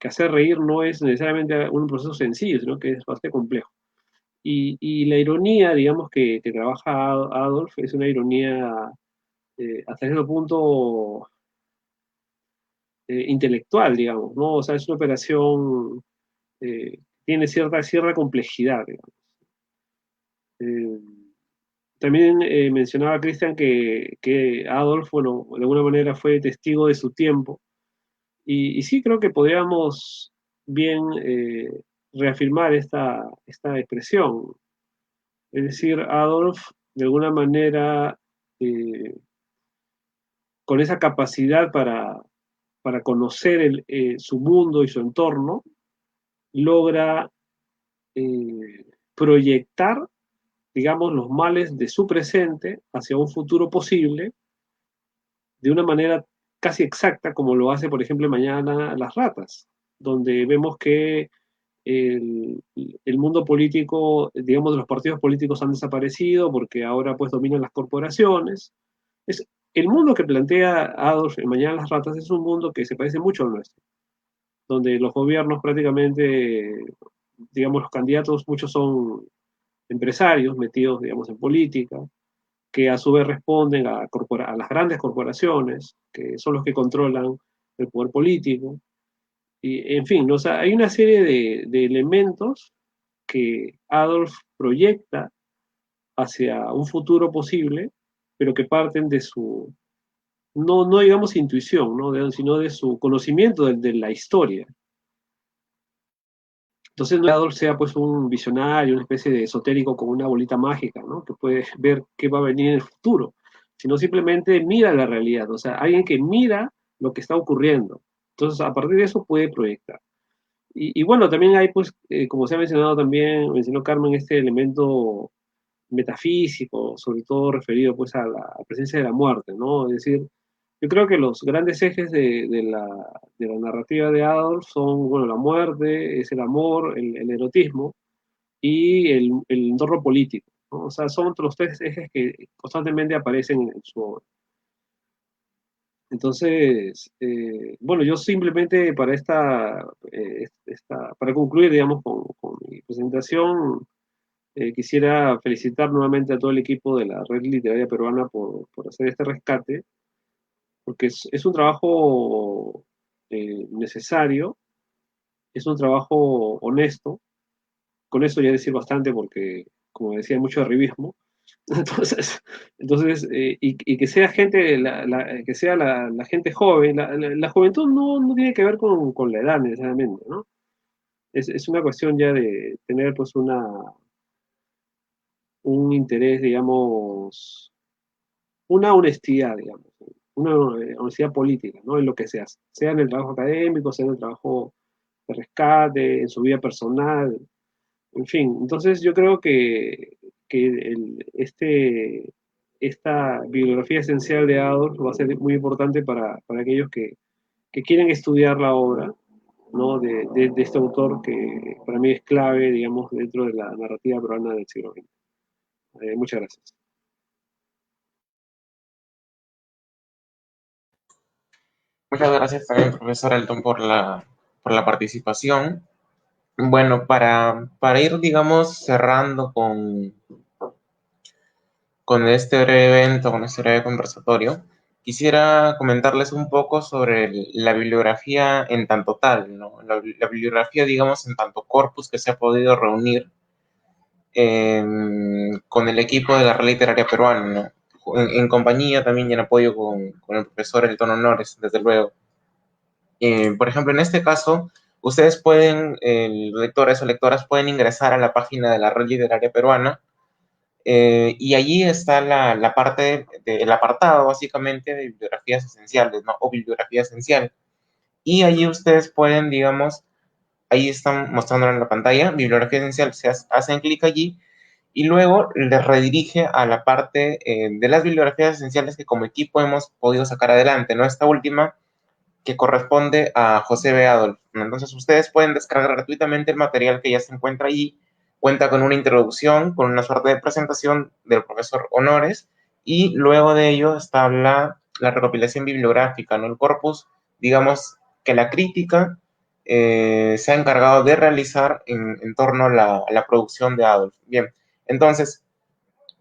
hacer reír no es necesariamente un proceso sencillo, sino que es bastante complejo. Y la ironía, digamos, que trabaja Adolf, es una ironía hasta cierto punto intelectual, digamos, ¿no? O sea, es una operación tiene cierta complejidad, digamos. También mencionaba Cristian que Adolf, bueno, de alguna manera fue testigo de su tiempo, y sí creo que podríamos bien reafirmar esta expresión. Es decir, Adolf, de alguna manera, con esa capacidad para conocer su mundo y su entorno, logra proyectar, digamos, los males de su presente hacia un futuro posible de una manera casi exacta, como lo hace, por ejemplo, Mañana las ratas, donde vemos que el mundo político, digamos, los partidos políticos han desaparecido porque ahora pues dominan las corporaciones. El mundo que plantea Adolf en Mañana las ratas es un mundo que se parece mucho al nuestro, donde los gobiernos prácticamente, digamos, los candidatos, muchos son empresarios metidos, digamos, en política, que a su vez responden a las grandes corporaciones, que son los que controlan el poder político. Y, en fin, ¿no? O sea, hay una serie de elementos que Adolf proyecta hacia un futuro posible, pero que parten de su, no digamos intuición, ¿no? Sino de su conocimiento de la historia. Entonces no es que Adolf sea pues un visionario, una especie de esotérico con una bolita mágica, ¿no? Que puede ver qué va a venir en el futuro, sino simplemente mira la realidad, o sea, alguien que mira lo que está ocurriendo. Entonces, a partir de eso puede proyectar. Y bueno, también hay, pues, como se ha mencionado también, mencionó Carmen, este elemento metafísico, sobre todo referido pues a la presencia de la muerte, ¿no? Es decir, yo creo que los grandes ejes de la narrativa de Adolf son, bueno, la muerte, es el amor, el erotismo y el entorno político, ¿no? O sea, son los tres ejes que constantemente aparecen en su obra. Entonces, bueno, yo simplemente para concluir, digamos, con mi presentación, quisiera felicitar nuevamente a todo el equipo de la Red Literaria Peruana por hacer este rescate, porque es un trabajo necesario, es un trabajo honesto. Con eso ya decir bastante porque, como decía, hay mucho arribismo. Entonces, y que sea gente, que sea la gente joven, la juventud no tiene que ver con la edad necesariamente, ¿no? Es una cuestión ya de tener pues un interés, digamos, una honestidad, digamos, una honestidad política, ¿no? En lo que se hace, sea en el trabajo académico, sea en el trabajo de rescate, en su vida personal, en fin. Entonces yo creo que esta bibliografía esencial de Adolf va a ser muy importante para aquellos que quieren estudiar la obra, ¿no? de este autor que para mí es clave, digamos, dentro de la narrativa peruana del siglo XX. Muchas gracias. Muchas gracias también, profesor Elton, por la participación. Bueno, para ir, digamos, cerrando con este breve evento, con este breve conversatorio, quisiera comentarles un poco sobre la bibliografía en tanto tal, ¿no? La bibliografía, digamos, en tanto corpus que se ha podido reunir con el equipo de la Red Literaria Peruana, ¿no? En compañía también y en apoyo con el profesor Elton Honores, desde luego. Por ejemplo, en este caso, ustedes pueden, lectores o lectoras, pueden ingresar a la página de la Red Literaria Peruana y allí está la parte del apartado, básicamente, de bibliografías esenciales, ¿no? O bibliografía esencial. Y allí ustedes pueden, digamos, ahí están mostrándolo en la pantalla, bibliografía esencial, se hacen clic allí y luego les redirige a la parte de las bibliografías esenciales que como equipo hemos podido sacar adelante, ¿no? Esta última que corresponde a José B. Adolf. Entonces ustedes pueden descargar gratuitamente el material que ya se encuentra allí, cuenta con una introducción, con una suerte de presentación del profesor Honores, y luego de ello está la recopilación bibliográfica, ¿no? El corpus, digamos, que la crítica se ha encargado de realizar en torno a la producción de Adolf. Bien, entonces,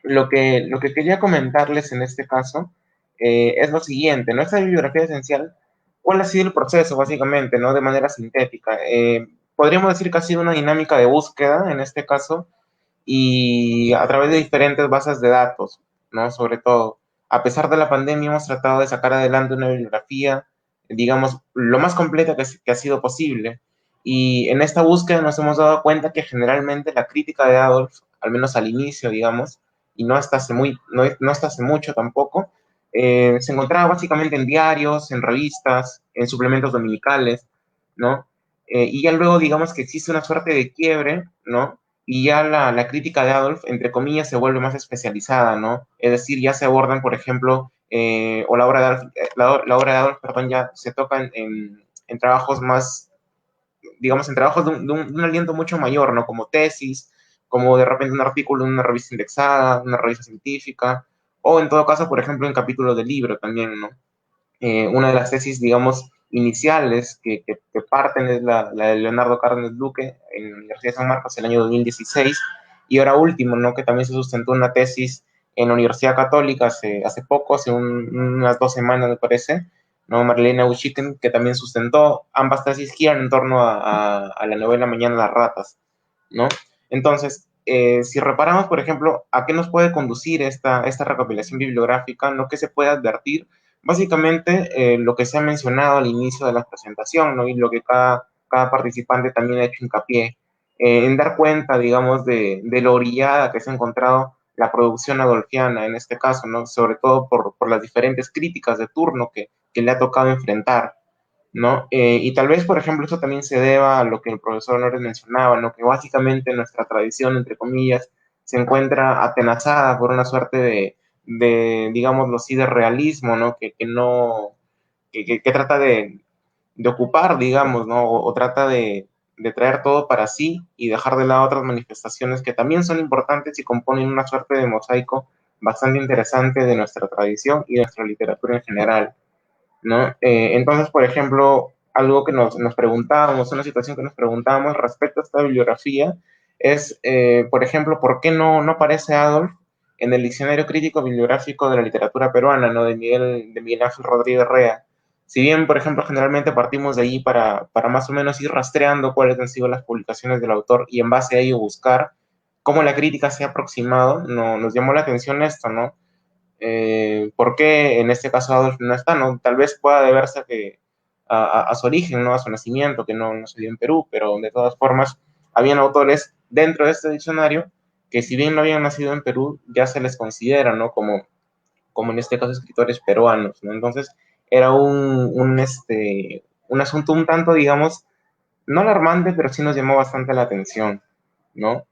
lo que quería comentarles en este caso es lo siguiente, ¿no? Esta bibliografía esencial, ¿cuál ha sido el proceso, básicamente, ¿no? De manera sintética. podríamos decir que ha sido una dinámica de búsqueda en este caso, y a través de diferentes bases de datos, ¿no? Sobre todo, a pesar de la pandemia, hemos tratado de sacar adelante una bibliografía, digamos, lo más completa que ha sido posible. Y en esta búsqueda nos hemos dado cuenta que generalmente la crítica de Adolf, al menos al inicio, digamos, y no hasta hace mucho tampoco, se encontraba básicamente en diarios, en revistas, en suplementos dominicales, ¿no? Y ya luego, digamos que existe una suerte de quiebre, ¿no? Y ya la crítica de Adolf, entre comillas, se vuelve más especializada, ¿no? Es decir, ya se abordan, por ejemplo, o la obra de Adolf, la obra de Adolf, perdón, ya se toca en trabajos más, digamos, en trabajos de un aliento mucho mayor, ¿no? Como tesis, como de repente un artículo en una revista indexada, una revista científica, o en todo caso, por ejemplo, en capítulos de libro también, ¿no? Una de las tesis, digamos, iniciales que parten es la de Leonardo Cárdenas Duque en la Universidad de San Marcos el año 2016, y ahora último, ¿no? Que también se sustentó una tesis en la Universidad Católica hace poco, unas 2 semanas me parece, ¿no? Marlene Auchiken, que también sustentó, ambas tesis giran en torno a la novela Mañana las ratas, ¿no? Entonces, si reparamos, por ejemplo, a qué nos puede conducir esta recopilación bibliográfica, ¿no? ¿Qué se puede advertir? Básicamente, lo que se ha mencionado al inicio de la presentación, ¿no? Y lo que cada participante también ha hecho hincapié, en dar cuenta, digamos, de lo orillada que se ha encontrado la producción adolfiana en este caso, ¿no? Sobre todo por las diferentes críticas de turno que le ha tocado enfrentar, ¿no? Y tal vez, por ejemplo, eso también se deba a lo que el profesor Honores mencionaba, ¿no? Que básicamente nuestra tradición, entre comillas, se encuentra atenazada por una suerte digámoslo así, de realismo, ¿no? Que trata de ocupar, digamos, ¿no? O trata de traer todo para sí y dejar de lado otras manifestaciones que también son importantes y componen una suerte de mosaico bastante interesante de nuestra tradición y de nuestra literatura en general, ¿no? Entonces, por ejemplo, algo que nos preguntábamos, una situación que nos preguntábamos respecto a esta bibliografía es, por ejemplo, ¿por qué no aparece Adolf en el Diccionario Crítico Bibliográfico de la Literatura Peruana, ¿no? De Miguel Ángel Rodríguez Rea? Si bien, por ejemplo, generalmente partimos de ahí para más o menos ir rastreando cuáles han sido las publicaciones del autor y en base a ello buscar cómo la crítica se ha aproximado, no, nos llamó la atención esto, ¿no? ¿Por qué en este caso Adolf no está? ¿No? Tal vez pueda deberse a su origen, ¿no? A su nacimiento, que no se dio en Perú, pero de todas formas, habían autores dentro de este diccionario que si bien no habían nacido en Perú, ya se les considera, ¿no? Como en este caso escritores peruanos, ¿no? Entonces, era un asunto un tanto, digamos, no alarmante, pero sí nos llamó bastante la atención, ¿no?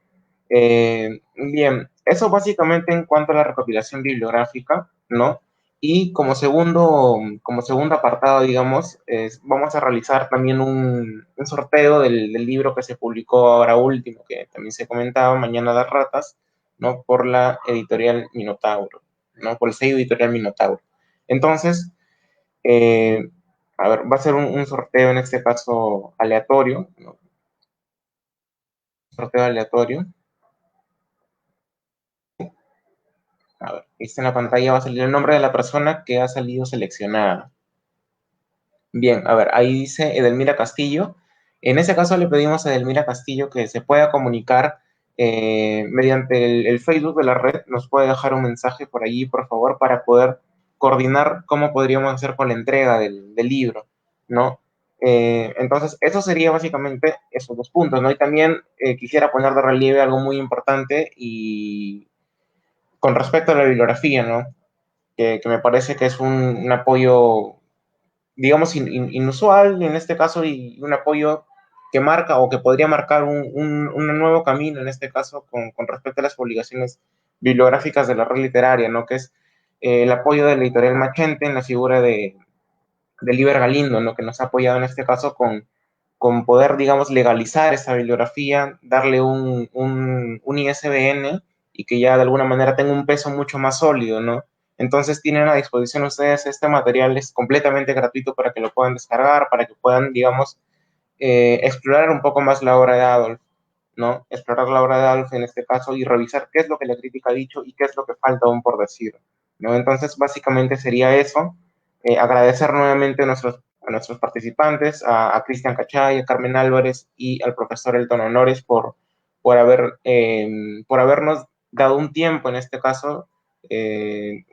Bien, eso básicamente en cuanto a la recopilación bibliográfica, ¿no? Y como segundo apartado, digamos, vamos a realizar también un sorteo del libro que se publicó ahora último, que también se comentaba, Mañana las ratas, ¿no? Por la editorial Minotauro, ¿no? Por el sello editorial Minotauro. Entonces, eh, a ver, va a ser un sorteo en este caso aleatorio, ¿no? Sorteo aleatorio. A ver, en la pantalla va a salir el nombre de la persona que ha salido seleccionada. Bien, a ver, ahí dice Edelmira Castillo. En ese caso le pedimos a Edelmira Castillo que se pueda comunicar mediante el Facebook de la red. Nos puede dejar un mensaje por allí, por favor, para poder coordinar cómo podríamos hacer con la entrega del libro, ¿no? Entonces, eso sería básicamente esos 2 puntos, ¿no? Y también quisiera poner de relieve algo muy importante y con respecto a la bibliografía, ¿no? Que me parece que es un apoyo, digamos, inusual en este caso y un apoyo que marca o que podría marcar un nuevo camino en este caso con respecto a las publicaciones bibliográficas de la red literaria, ¿no? Que es el apoyo de la editorial Machente en la figura de Liber Galindo, ¿no? Que nos ha apoyado en este caso con poder, digamos, legalizar esa bibliografía, darle un ISBN y que ya de alguna manera tenga un peso mucho más sólido, ¿no? Entonces tienen a disposición ustedes este material, es completamente gratuito para que lo puedan descargar, para que puedan, digamos, explorar un poco más la obra de Adolf, ¿no? Explorar la obra de Adolf en este caso y revisar qué es lo que la crítica ha dicho y qué es lo que falta aún por decir, ¿no? Entonces, básicamente sería eso. Agradecer nuevamente a nuestros participantes, a Cristian Cachay, a Carmen Álvarez y al profesor Elton Honores por habernos dado un tiempo, en este caso,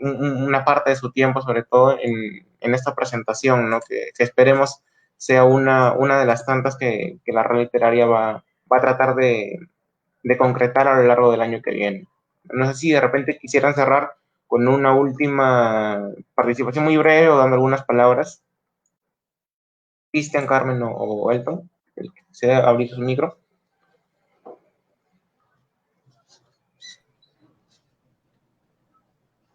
una parte de su tiempo, sobre todo en esta presentación, ¿no? Que esperemos sea una de las tantas que la red literaria va a tratar de concretar a lo largo del año que viene. No sé si de repente quisieran cerrar con una última participación muy breve o dando algunas palabras. Cristian, Carmen o Elton, el que desea abrir su micro.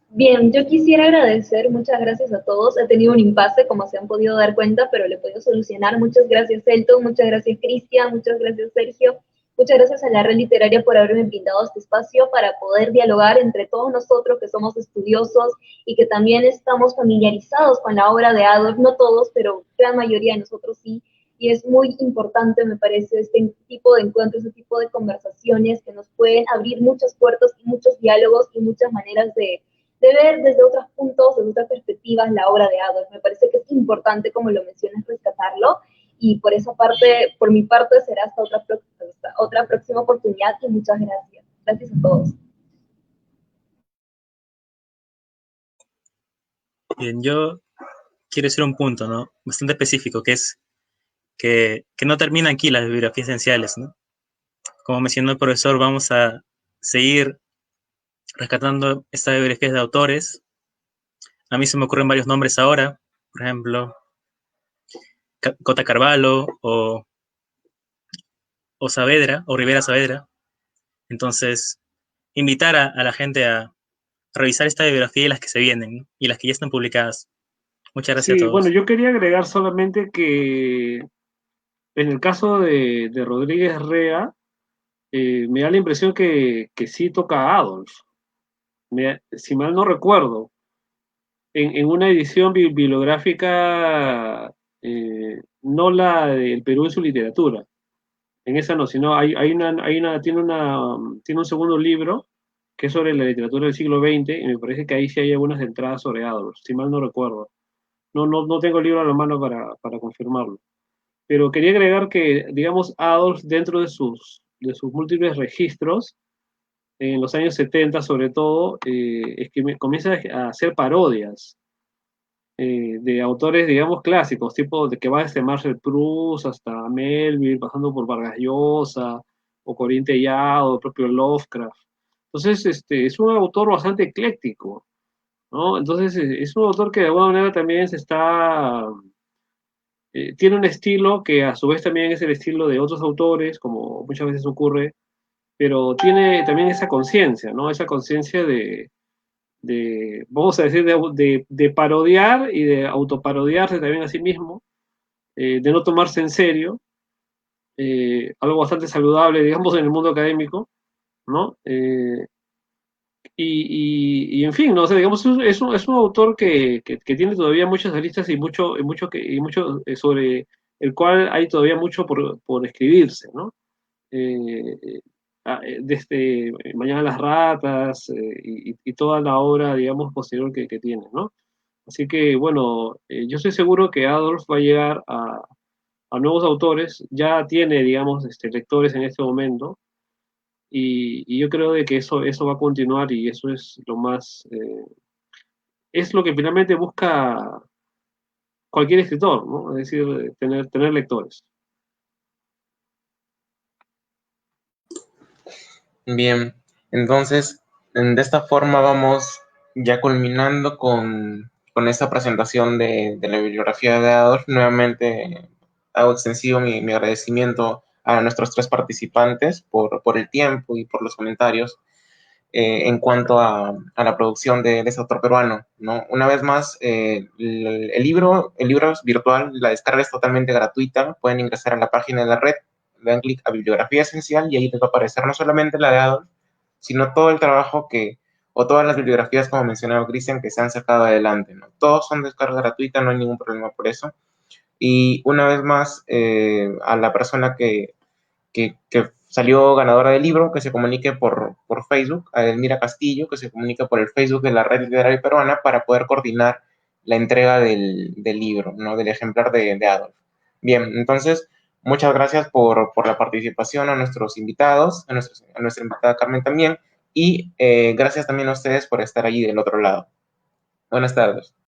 Bien, yo quisiera agradecer, muchas gracias a todos. He tenido un impasse, como se han podido dar cuenta, pero le he podido solucionar. Muchas gracias, Elton, muchas gracias, Cristian, muchas gracias, Sergio. Muchas gracias a la Red Literaria por haberme brindado este espacio para poder dialogar entre todos nosotros que somos estudiosos y que también estamos familiarizados con la obra de Adorf, no todos, pero gran mayoría de nosotros sí. Y es muy importante, me parece, este tipo de encuentros, este tipo de conversaciones que nos pueden abrir muchas puertas y muchos diálogos y muchas maneras de ver desde otros puntos, desde otras perspectivas, la obra de Adolf. Me parece que es importante, como lo mencionas, rescatarlo, y por esa parte, por mi parte, será hasta otra próxima oportunidad, y muchas gracias. Gracias a todos. Bien, yo quiero hacer un punto, ¿no? Bastante específico, que es que no terminan aquí las bibliografías esenciales, ¿no? Como mencionó el profesor, vamos a seguir rescatando estas bibliografías de autores. A mí se me ocurren varios nombres ahora, por ejemplo, Cota Carvalho o Saavedra, o Rivera Saavedra. Entonces, invitar a la gente a revisar esta bibliografía y las que se vienen, ¿no? Y las que ya están publicadas. Muchas gracias a Sí, bueno, todos. yo quería agregar solamente que en el caso de Rodríguez Rea, me da la impresión que sí toca a Adolf. Si mal no recuerdo, en una edición bibliográfica, no la del Perú en su literatura, en esa no, sino tiene un segundo libro que es sobre la literatura del siglo XX, y me parece que ahí sí hay algunas entradas sobre Adolf, si mal no recuerdo. No tengo el libro a la mano para confirmarlo. Pero quería agregar que, digamos, Adolf, dentro de sus múltiples registros, en los años 70 sobre todo, es que comienza a hacer parodias de autores, digamos, clásicos, tipo de que va desde Marcel Proust hasta Melville, pasando por Vargas Llosa, o Corín Tellado, el propio Lovecraft. Entonces, es un autor bastante ecléctico, ¿no? Entonces, es un autor que de alguna manera también tiene un estilo que a su vez también es el estilo de otros autores, como muchas veces ocurre, pero tiene también esa conciencia, ¿no? Esa conciencia vamos a decir, de parodiar y de autoparodiarse también a sí mismo, de no tomarse en serio, algo bastante saludable, digamos, en el mundo académico, ¿no? En fin, ¿no? O sea, digamos, es un autor que tiene todavía muchas aristas y mucho sobre el cual hay todavía mucho por escribirse, ¿no? Desde Mañana las ratas, y toda la obra, digamos, posterior que tiene, ¿no? Así que, bueno, yo estoy seguro que Adolf va a llegar a nuevos autores, ya tiene, digamos, lectores en este momento, y yo creo de que eso va a continuar, y eso es lo más, es lo que finalmente busca cualquier escritor, ¿no? Es decir, tener lectores. Bien, entonces, de esta forma vamos ya culminando con esta presentación de la bibliografía de Adolf. Nuevamente hago extensivo mi agradecimiento a nuestros tres participantes por el tiempo y por los comentarios en cuanto a la producción de ese autor peruano, ¿no? Una vez más, el libro es virtual, la descarga es totalmente gratuita, pueden ingresar a la página de la red, dan clic a Bibliografía Esencial y ahí les va a aparecer no solamente la de Adolf, sino todo el trabajo o todas las bibliografías, como mencionaba Cristian, que se han sacado adelante, ¿no? Todos son descarga gratuita, no hay ningún problema por eso. Y una vez más, a la persona que salió ganadora del libro, que se comunique por Facebook, a Elmira Castillo, que se comunique por el Facebook de la Red Literaria Peruana para poder coordinar la entrega del libro, ¿no? Del ejemplar de Adolf. Bien, entonces, muchas gracias por la participación a nuestros invitados, a nuestra invitada Carmen también, y gracias también a ustedes por estar allí del otro lado. Buenas tardes.